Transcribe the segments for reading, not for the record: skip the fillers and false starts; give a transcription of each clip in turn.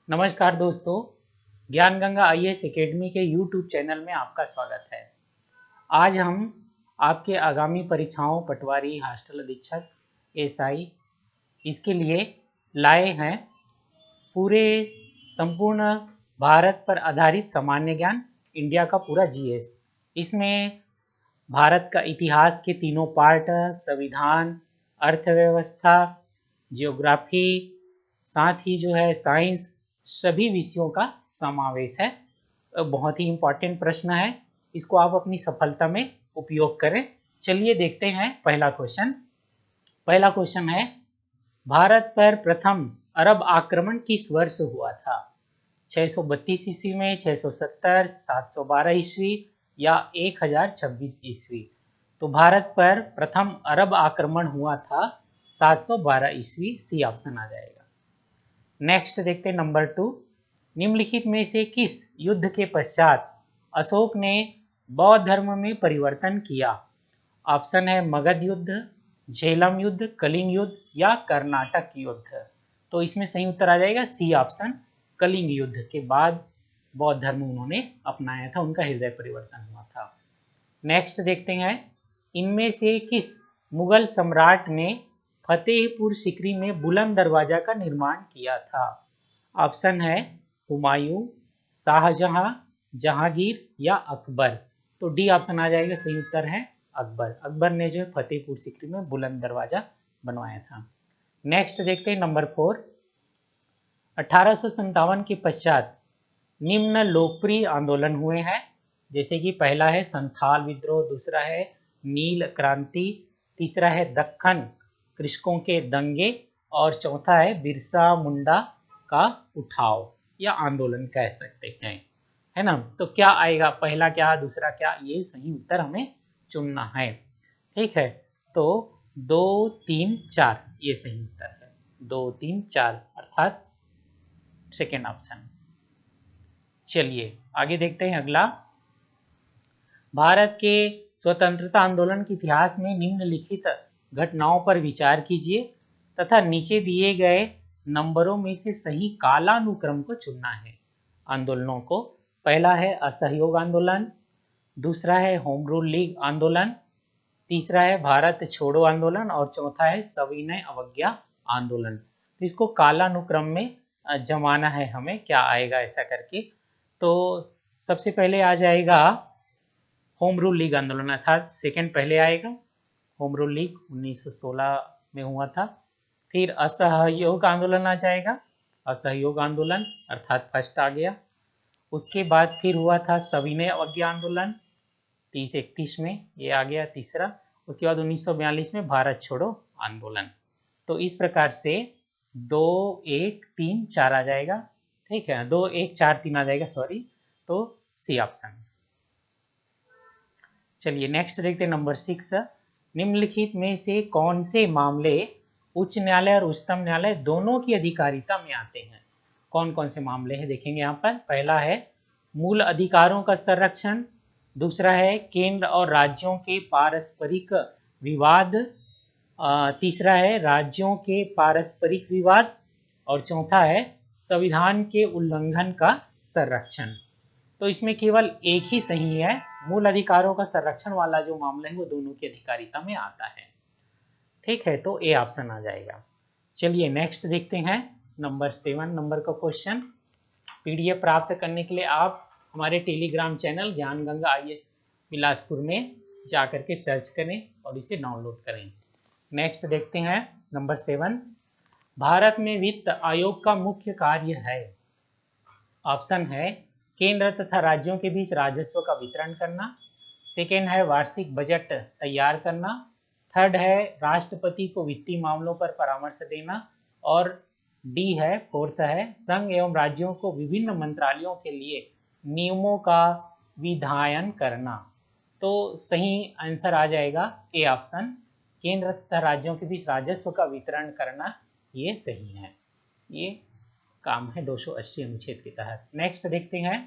नमस्कार दोस्तों, ज्ञान गंगा आईएएस एकेडमी के यूट्यूब चैनल में आपका स्वागत है। आज हम आपके आगामी परीक्षाओं पटवारी, हॉस्टल अधीक्षक, एसआई इसके लिए लाए हैं पूरे संपूर्ण भारत पर आधारित सामान्य ज्ञान, इंडिया का पूरा जीएस। इसमें भारत का इतिहास के तीनों पार्ट, संविधान, अर्थव्यवस्था, जियोग्राफी, साथ ही जो है साइंस, सभी विषयों का समावेश है। बहुत ही इम्पोर्टेंट प्रश्न है, इसको आप अपनी सफलता में उपयोग करें। चलिए देखते हैं पहला क्वेश्चन है, भारत पर प्रथम अरब आक्रमण किस वर्ष हुआ था? 632 ईस्वी में, 670, 712 ईस्वी या 1026 ईस्वी? तो भारत पर प्रथम अरब आक्रमण हुआ था 712 ईस्वी, सी ऑप्शन आ जाएगा। नेक्स्ट देखते हैं नंबर 2, निम्नलिखित में से किस युद्ध के पश्चात अशोक ने बौद्ध धर्म में परिवर्तन किया? ऑप्शन है मगध युद्ध, झेलम युद्ध, कलिंग युद्ध या कर्नाटक युद्ध। तो इसमें सही उत्तर आ जाएगा सी ऑप्शन, कलिंग युद्ध के बाद बौद्ध धर्म उन्होंने अपनाया था, उनका हृदय परिवर्तन हुआ था। नेक्स्ट देखते हैं, इनमें से किस मुगल सम्राट ने फतेहपुर सिकरी में बुलंद दरवाजा का निर्माण किया था? ऑप्शन है हुमायूं, शाहजहां, जहांगीर या अकबर। तो डी ऑप्शन आ जाएगा, सही उत्तर है अकबर। अकबर ने जो फतेहपुर सिकरी में बुलंद दरवाजा बनवाया था। नेक्स्ट देखते हैं नंबर 4, 1857 के पश्चात निम्न लोकप्रिय आंदोलन हुए हैं, जैसे कि पहला है संथाल विद्रोह, दूसरा है नील क्रांति, तीसरा है दक्कन कृषकों के दंगे और चौथा है बिरसा मुंडा का उठाव या आंदोलन कह सकते हैं, है ना। तो क्या आएगा, पहला क्या दूसरा क्या, ये सही उत्तर हमें चुनना है। ठीक है, तो 2, 3, 4 ये सही उत्तर है। 2, 3, 4 अर्थात सेकेंड ऑप्शन। चलिए आगे देखते हैं अगला, भारत के स्वतंत्रता आंदोलन के इतिहास में निम्नलिखित घटनाओं पर विचार कीजिए तथा नीचे दिए गए नंबरों में से सही कालानुक्रम को चुनना है आंदोलनों को। पहला है असहयोग आंदोलन, दूसरा है होम रूल लीग आंदोलन, तीसरा है भारत छोड़ो आंदोलन और चौथा है सविनय अवज्ञा आंदोलन। तो इसको कालानुक्रम में जमाना है हमें, क्या आएगा ऐसा करके। तो सबसे पहले आ जाएगा होम रूल लीग आंदोलन, अर्थात सेकेंड पहले आएगा। होम रूल लीग 1916 में हुआ था। फिर असहयोग आंदोलन आ जाएगा, असहयोग आंदोलन अर्थात फर्स्ट आ गया। उसके बाद फिर हुआ था सविनय अवज्ञा आंदोलन 30-31 में, ये आ गया तीसरा। उसके बाद 1942 में भारत छोड़ो आंदोलन। तो इस प्रकार से 2, 1, 3, 4 आ जाएगा। ठीक है, 2, 1, 4, 3 आ जाएगा, सॉरी। तो सी ऑप्शन। चलिए नेक्स्ट देखते हैं नंबर 6, निम्नलिखित में से कौन से मामले उच्च न्यायालय और उच्चतम न्यायालय दोनों की अधिकारिता में आते हैं? कौन कौन से मामले हैं देखेंगे यहाँ पर। पहला है मूल अधिकारों का संरक्षण, दूसरा है केंद्र और राज्यों के पारस्परिक विवाद, तीसरा है राज्यों के पारस्परिक विवाद और चौथा है संविधान के उल्लंघन का संरक्षण। तो इसमें केवल एक ही सही है, मूल अधिकारों का संरक्षण वाला जो मामला है वो दोनों की अधिकारिता में आता है। ठीक है, तो ए ऑप्शन आ जाएगा। चलिए नेक्स्ट देखते हैं नंबर 7 नंबर का क्वेश्चन। पीडीएफ प्राप्त करने के लिए आप हमारे टेलीग्राम चैनल ज्ञान गंगा आईएएस बिलासपुर में जाकर के सर्च करें और इसे डाउनलोड करें। नेक्स्ट देखते हैं नंबर 7, भारत में वित्त आयोग का मुख्य कार्य है। ऑप्शन है केंद्र तथा राज्यों के बीच राजस्व का वितरण करना, सेकेंड है वार्षिक बजट तैयार करना, थर्ड है राष्ट्रपति को वित्तीय मामलों पर परामर्श देना और डी है, फोर्थ है संघ एवं राज्यों को विभिन्न मंत्रालयों के लिए नियमों का विधायन करना। तो सही आंसर आ जाएगा ए ऑप्शन, केंद्र तथा राज्यों के बीच राजस्व का वितरण करना, ये सही है। ये काम है 280 अनुच्छेद के तहत। नेक्स्ट देखते हैं,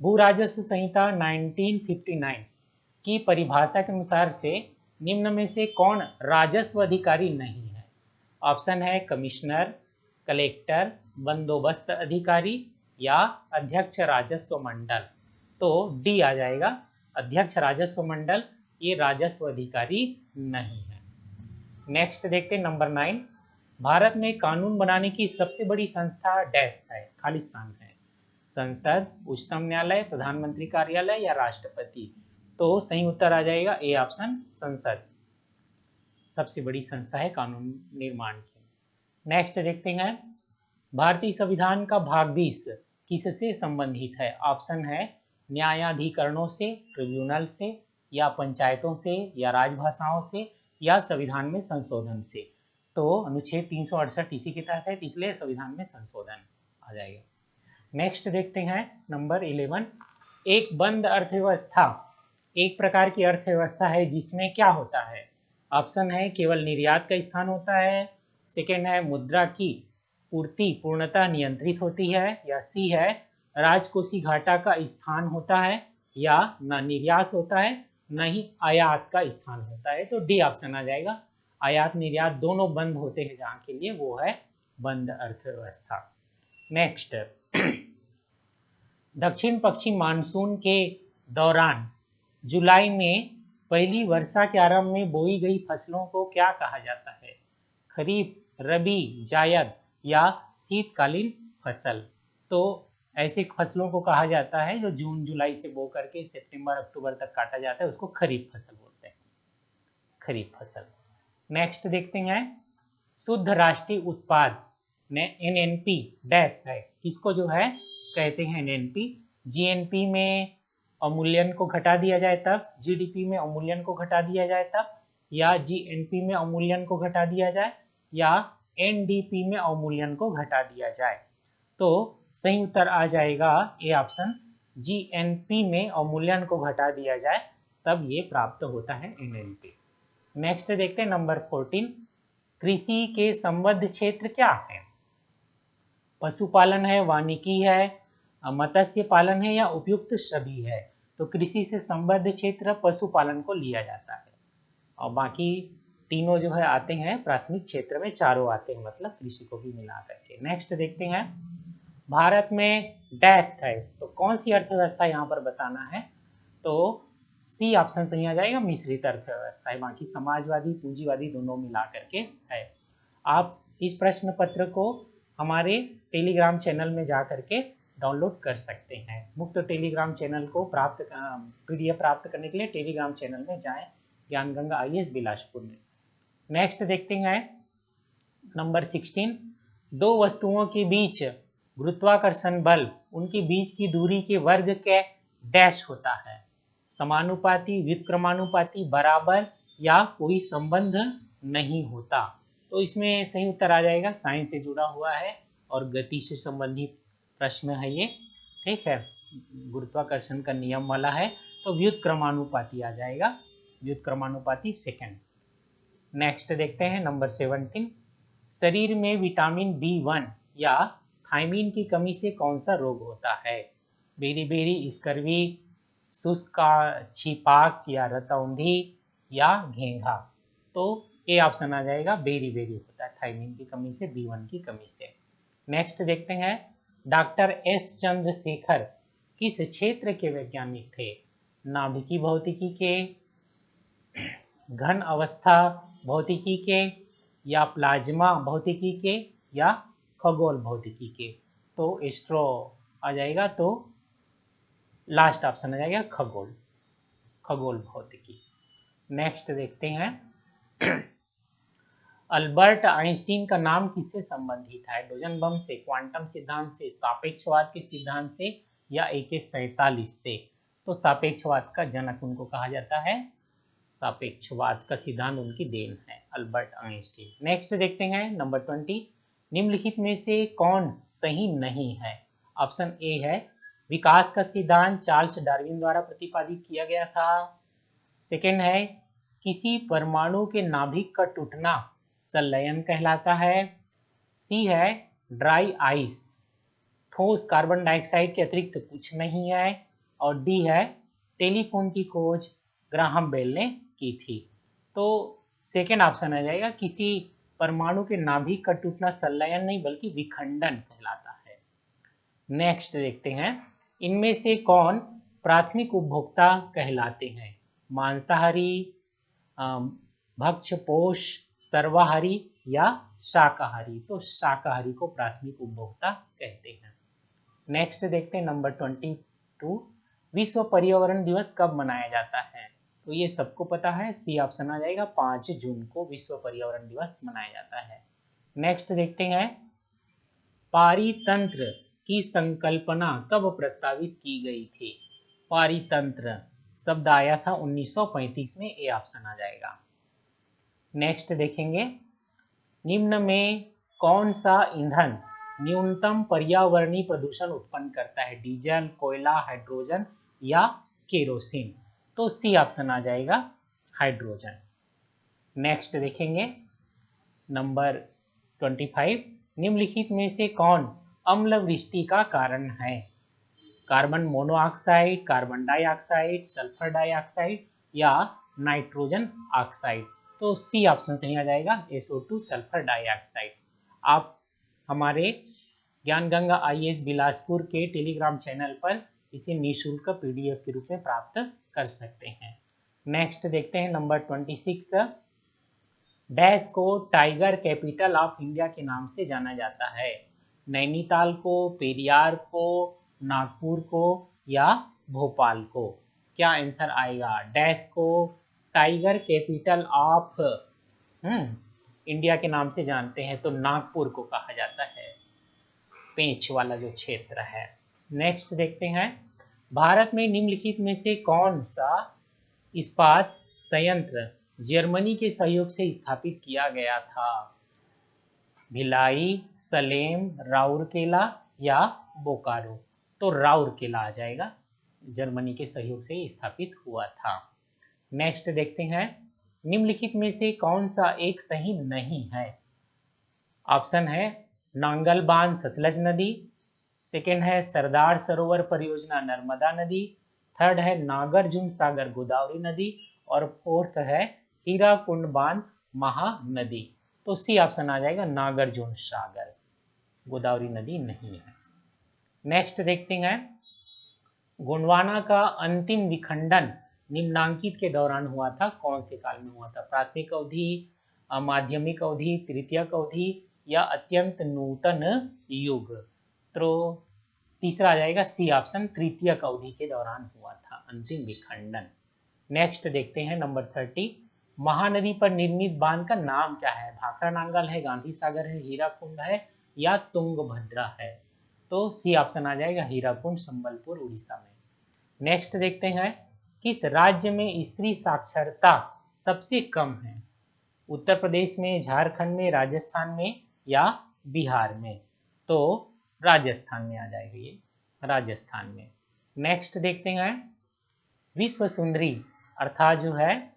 भू राजस्व संहिता 1959 की परिभाषा के अनुसार से निम्न में से कौन राजस्व अधिकारी नहीं है? ऑप्शन है कमिश्नर, कलेक्टर, बंदोबस्त अधिकारी या अध्यक्ष राजस्व मंडल। तो डी आ जाएगा, अध्यक्ष राजस्व मंडल, ये राजस्व अधिकारी नहीं है। नेक्स्ट देखते हैं नंबर 9, भारत में कानून बनाने की सबसे बड़ी संस्था डैश है, खाली स्थान है। संसद, उच्चतम न्यायालय, प्रधानमंत्री कार्यालय या राष्ट्रपति। तो सही उत्तर आ जाएगा ए ऑप्शन, संसद सबसे बड़ी संस्था है कानून निर्माण की। नेक्स्ट देखते हैं, भारतीय संविधान का भाग 20 किससे संबंधित है? ऑप्शन है न्यायाधिकरणों से, ट्रिब्यूनल से, या पंचायतों से, या राजभाषाओं से, या संविधान में संशोधन से। तो अनुच्छेद 368 इसी के तहत है, इसलिए संविधान में संशोधन आ जाएगा। नेक्स्ट देखते हैं नंबर 11, एक बंद अर्थव्यवस्था एक प्रकार की अर्थव्यवस्था है जिसमें क्या होता है? ऑप्शन है केवल निर्यात का स्थान होता है, सेकेंड है मुद्रा की पूर्ति पूर्णतः नियंत्रित होती है, या सी है राजकोषीय घाटा का स्थान होता है, या न निर्यात होता है न ही आयात का स्थान होता है। तो डी ऑप्शन आ जाएगा, आयात निर्यात दोनों बंद होते हैं जहाँ के लिए वो है बंद अर्थव्यवस्था। नेक्स्ट, दक्षिण पश्चिम मानसून के दौरान जुलाई में पहली वर्षा के आरंभ में बोई गई फसलों को क्या कहा जाता है? खरीफ, रबी, जायद या शीतकालीन फसल। तो ऐसे फसलों को कहा जाता है जो जून जुलाई से बो करके सितंबर अक्टूबर तक काटा जाता है, उसको खरीफ फसल बोलते हैं, खरीफ फसल। नेक्स्ट देखते हैं, शुद्ध राष्ट्रीय उत्पाद ने एनएनपी डैश है, किसको जो है कहते हैं एनएनपी। जीएनपी में अवमूल्यन को घटा दिया जाए तब, जीडीपी में अवमूल्यन को घटा दिया जाए तब, या जीएनपी में अवमूल्यन को घटा दिया जाए, या एनडीपी में अवमूल्यन को घटा दिया जाए। तो सही उत्तर आ जाएगा ए ऑप्शन, जीएनपी में अवमूल्यन को घटा दिया जाए तब ये प्राप्त होता है एनएनपी। नेक्स्ट देखते हैं नंबर 14, कृषि के संबद्ध क्षेत्र क्या है? पशुपालन है, वानिकी है, मत्स्य पालन है, या उपयुक्त सभी है। तो कृषि से संबद्ध क्षेत्र पशुपालन को लिया जाता है, और बाकी तीनों जो है आते हैं प्राथमिक क्षेत्र में, चारों आते हैं मतलब कृषि को भी मिला करके। नेक्स्ट देखते हैं, भारत में डैश है, तो कौन सी अर्थव्यवस्था यहाँ पर बताना है? तो सी ऑप्शन सही आ जाएगा, मिश्रित अर्थव्यवस्था है, बाकी समाजवादी पूंजीवादी दोनों मिला करके है। आप इस प्रश्न पत्र को हमारे टेलीग्राम चैनल में जा करके डाउनलोड कर सकते हैं। मुफ्त टेलीग्राम चैनल को पीडीएफ प्राप्त करने के लिए टेलीग्राम चैनल में जाएं, ज्ञान गंगा आईएएस बिलासपुर में। नेक्स्ट देखते हैं नंबर 16, दो वस्तुओं के बीच गुरुत्वाकर्षण बल उनके बीच की दूरी के वर्ग के डैश होता है? समानुपाती, व्युत्क्रमानुपाती, बराबर, या कोई संबंध नहीं होता। तो इसमें सही उत्तर आ जाएगा, साइंस से जुड़ा हुआ है और गति से संबंधित प्रश्न है ये, ठीक है, गुरुत्वाकर्षण का नियम वाला है, तो व्युत्क्रमानुपाती आ जाएगा, व्युत्क्रमानुपाती सेकंड। नेक्स्ट देखते हैं नंबर 17, शरीर में विटामिन B1 या थायमीन की कमी से कौन सा रोग होता है? बेरी, स्कर्वी, शुष्क छीपाक, या रतौंधी, या घेंघा। तो ए ऑप्शन आ जाएगा, बेरी होता है थायमीन की कमी से, B1 की कमी से। नेक्स्ट देखते हैं, डॉक्टर एस चंद्रशेखर किस क्षेत्र के वैज्ञानिक थे? नाभिकीय भौतिकी के, घन अवस्था भौतिकी के, या प्लाज्मा भौतिकी के, या खगोल भौतिकी के। तो एस्ट्रो आ जाएगा, तो लास्ट ऑप्शन आ जाएगा खगोल भौतिकी। नेक्स्ट देखते हैं, अल्बर्ट आइंस्टीन का नाम किससे संबंधित है? हाइड्रोजन बम से, क्वांटम सिद्धांत से, सापेक्षवाद के सिद्धांत से, या AK-47 से। तो सापेक्षवाद का जनक उनको कहा जाता है, सापेक्षवाद का सिद्धांत उनकी देन है, अल्बर्ट आइंस्टीन। नेक्स्ट देखते हैं नंबर 20, निम्नलिखित में से कौन सही नहीं है? ऑप्शन ए है विकास का सिद्धांत चार्ल्स डार्विन द्वारा प्रतिपादित किया गया था। सेकेंड है किसी परमाणु के नाभिक का टूटना संलयन कहलाता है। सी है ड्राई आइस, ठोस कार्बन डाइऑक्साइड के अतिरिक्त कुछ नहीं है। और डी है टेलीफोन की खोज ग्राहम बेल ने की थी। तो सेकेंड ऑप्शन आ जाएगा, किसी परमाणु के नाभिक का टूटना संलयन नहीं बल्कि विखंडन कहलाता है। नेक्स्ट देखते हैं, इनमें से कौन प्राथमिक उपभोक्ता कहलाते हैं? मांसाहारी, भक्ष्यपोष, सर्वाहारी या शाकाहारी? तो शाकाहारी को प्राथमिक उपभोक्ता कहते हैं। नेक्स्ट देखते हैं नंबर 22, विश्व पर्यावरण दिवस कब मनाया जाता है? तो ये सबको पता है, सी ऑप्शन आ जाएगा, 5 जून को विश्व पर्यावरण दिवस मनाया जाता है। नेक्स्ट देखते हैं, पारितंत्र की संकल्पना कब प्रस्तावित की गई थी? पारितंत्र शब्द आया था 1935 में, ए ऑप्शन आ जाएगा। नेक्स्ट देखेंगे, निम्न में कौन सा ईंधन न्यूनतम पर्यावरणीय प्रदूषण उत्पन्न करता है? डीजल, कोयला, हाइड्रोजन या केरोसिन? तो सी ऑप्शन आ जाएगा, हाइड्रोजन। नेक्स्ट देखेंगे नंबर 25, निम्नलिखित में से कौन अम्ल वृष्टि का कारण है? Carbon monoxide, carbon dioxide, sulphur dioxide या नाइट्रोजन ऑक्साइड? तो सी ऑप्शन सही आ जाएगा, SO2 सल्फर डाइऑक्साइड। आप हमारे ज्ञान गंगा IAS बिलासपुर के टेलीग्राम चैनल पर इसे निःशुल्क PDF के रूप में प्राप्त कर सकते हैं। नेक्स्ट देखते हैं नंबर 26, डैश को टाइगर कैपिटल ऑफ इंडिया के नाम से जाना जाता है? नैनीताल को, पेरियार को, नागपुर को या भोपाल को? क्या आंसर आएगा? डैश को टाइगर कैपिटल ऑफ इंडिया के नाम से जानते हैं, तो नागपुर को कहा जाता है, पेंच वाला जो क्षेत्र है। नेक्स्ट देखते हैं, भारत में निम्नलिखित में से कौन सा इस्पात संयंत्र जर्मनी के सहयोग से स्थापित किया गया था? भिलाई, सलेम, राउरकेला या बोकारो? तो राउरकेला आ जाएगा, जर्मनी के सहयोग से स्थापित हुआ था। नेक्स्ट देखते हैं, निम्नलिखित में से कौन सा एक सही नहीं है? ऑप्शन है नांगल बांध सतलज नदी, सेकेंड है सरदार सरोवर परियोजना नर्मदा नदी, थर्ड है नागार्जुन सागर गोदावरी नदी और फोर्थ है हीराकुंड बांध महानदी। तो सी ऑप्शन आ जाएगा, नागार्जुन सागर, गोदावरी नदी नहीं है। नेक्स्ट देखते हैं, गोंडवाना का अंतिम विखंडन निम्नांकित के दौरान हुआ था, कौन से काल में हुआ था? प्राथमिक अवधि, माध्यमिक अवधि, तृतीयक अवधि या अत्यंत नूतन युग? तो तीसरा आ जाएगा, सी ऑप्शन, तृतीयक अवधि के दौरान हुआ था अंतिम विखंडन। नेक्स्ट देखते हैं नंबर 30, महानदी पर निर्मित बांध का नाम क्या है? भाखड़ा नांगल है, गांधी सागर है, हीराकुंड है या तुंगभद्रा है? तो सी ऑप्शन आ जाएगा, हीराकुंड, संबलपुर, उड़ीसा में। नेक्स्ट देखते हैं, किस राज्य में स्त्री साक्षरता सबसे कम है? उत्तर प्रदेश में, झारखंड में, राजस्थान में या बिहार में? तो राजस्थान में आ जाएगा, ये राजस्थान में। नेक्स्ट देखते हैं, विश्व सुंदरी अर्थात जो है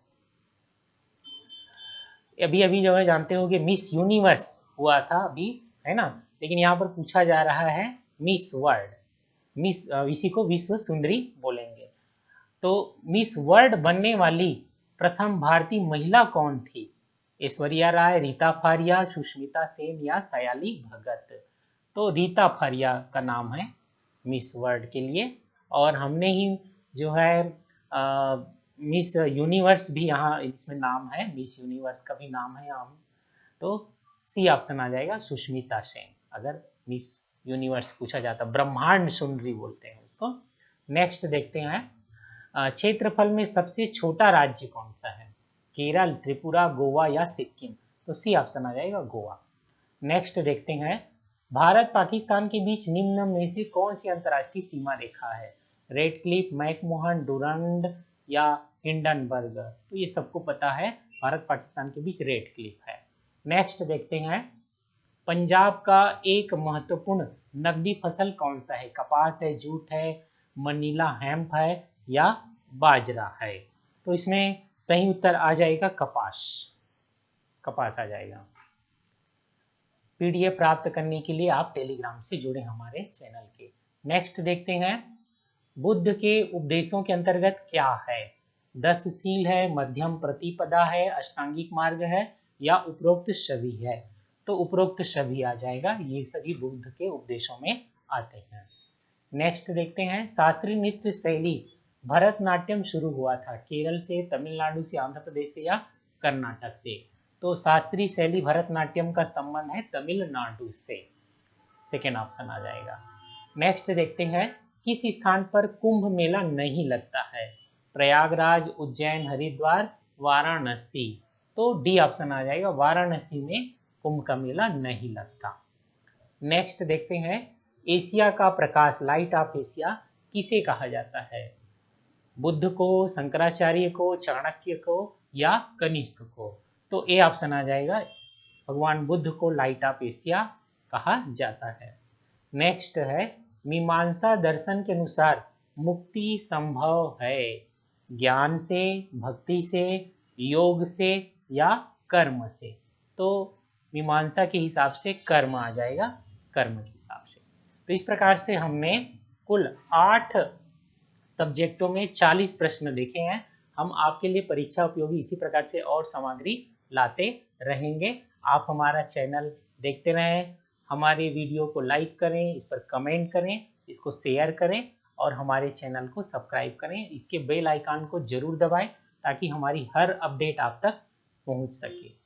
अभी जो है जानते हो कि मिस यूनिवर्स हुआ था अभी, है ना, लेकिन यहाँ पर पूछा जा रहा है मिस वर्ल्ड, मिस इसी को विश्व सुंदरी बोलेंगे। तो मिस वर्ल्ड बनने वाली प्रथम भारतीय महिला कौन थी? ऐश्वर्या राय, रीता फारिया, सुष्मिता सेन या सयाली भगत? तो रीता फारिया का नाम है मिस वर्ल्ड के लिए, और हमने ही जो है मिस यूनिवर्स भी यहाँ इसमें नाम है, मिस यूनिवर्स का भी नाम है यहाँ, तो सी ऑप्शन आ जाएगा, सुष्मिता सेन, अगर मिस यूनिवर्स पूछा जाता। ब्रह्मांड सुंदरी बोलते हैं उसको। नेक्स्ट देखते हैं, क्षेत्रफल में सबसे छोटा राज्य कौन सा है? केरल, त्रिपुरा, गोवा या सिक्किम? तो सी ऑप्शन आ जाएगा, गोवा। नेक्स्ट देखते हैं, भारत पाकिस्तान के बीच निम्न में से कौन सी अंतर्राष्ट्रीय सीमा रेखा है? रेड क्लिफ, मैकमोहन, डुरंड या हिंडनबर्ग? तो ये सबको पता है, भारत पाकिस्तान के बीच रेड क्लिफ है। नेक्स्ट देखते हैं, पंजाब का एक महत्वपूर्ण नकदी फसल कौन सा है? कपास है, जूट है, मनीला हेम्प है या बाजरा है? तो इसमें सही उत्तर आ जाएगा कपास, कपास आ जाएगा। PDF प्राप्त करने के लिए आप टेलीग्राम से जुड़े हमारे चैनल के। नेक्स्ट देखते हैं, बुद्ध के उपदेशों के अंतर्गत क्या है? 10 शील है, मध्यम प्रतिपदा है, अष्टांगिक मार्ग है या उपरोक्त सभी है। तो उपरोक्त सभी आ जाएगा, ये सभी बुद्ध के उपदेशों में आते हैं। नेक्स्ट देखते हैं, शास्त्रीय नृत्य शैली भरतनाट्यम शुरू हुआ था केरल से, तमिलनाडु से, आंध्र प्रदेश से या कर्नाटक से। तो शास्त्रीय शैली भरतनाट्यम का संबंध है तमिलनाडु से, सेकेंड ऑप्शन आ जाएगा। नेक्स्ट देखते हैं, किस स्थान पर कुंभ मेला नहीं लगता है? प्रयागराज, उज्जैन, हरिद्वार, वाराणसी। तो डी ऑप्शन आ जाएगा, वाराणसी में कुंभ का मेला नहीं लगता। नेक्स्ट देखते हैं, एशिया का प्रकाश, लाइट ऑफ एशिया किसे कहा जाता है? बुद्ध को, शंकराचार्य को, चाणक्य को या कनिष्क को। तो ए ऑप्शन आ जाएगा, भगवान बुद्ध को लाइट ऑफ एशिया कहा जाता है। नेक्स्ट है, मीमांसा दर्शन के अनुसार मुक्ति संभव है ज्ञान से, भक्ति से, योग से या कर्म से। तो मीमांसा के हिसाब से कर्म आ जाएगा, कर्म के हिसाब से। तो इस प्रकार से हमने कुल 8 सब्जेक्टों में 40 प्रश्न देखे हैं। हम आपके लिए परीक्षा उपयोगी इसी प्रकार से और सामग्री लाते रहेंगे। आप हमारा चैनल देखते रहें, हमारे वीडियो को लाइक करें, इस पर कमेंट करें, इसको शेयर करें और हमारे चैनल को सब्सक्राइब करें। इसके बेल आइकन को जरूर दबाएं ताकि हमारी हर अपडेट आप तक पहुंच सके।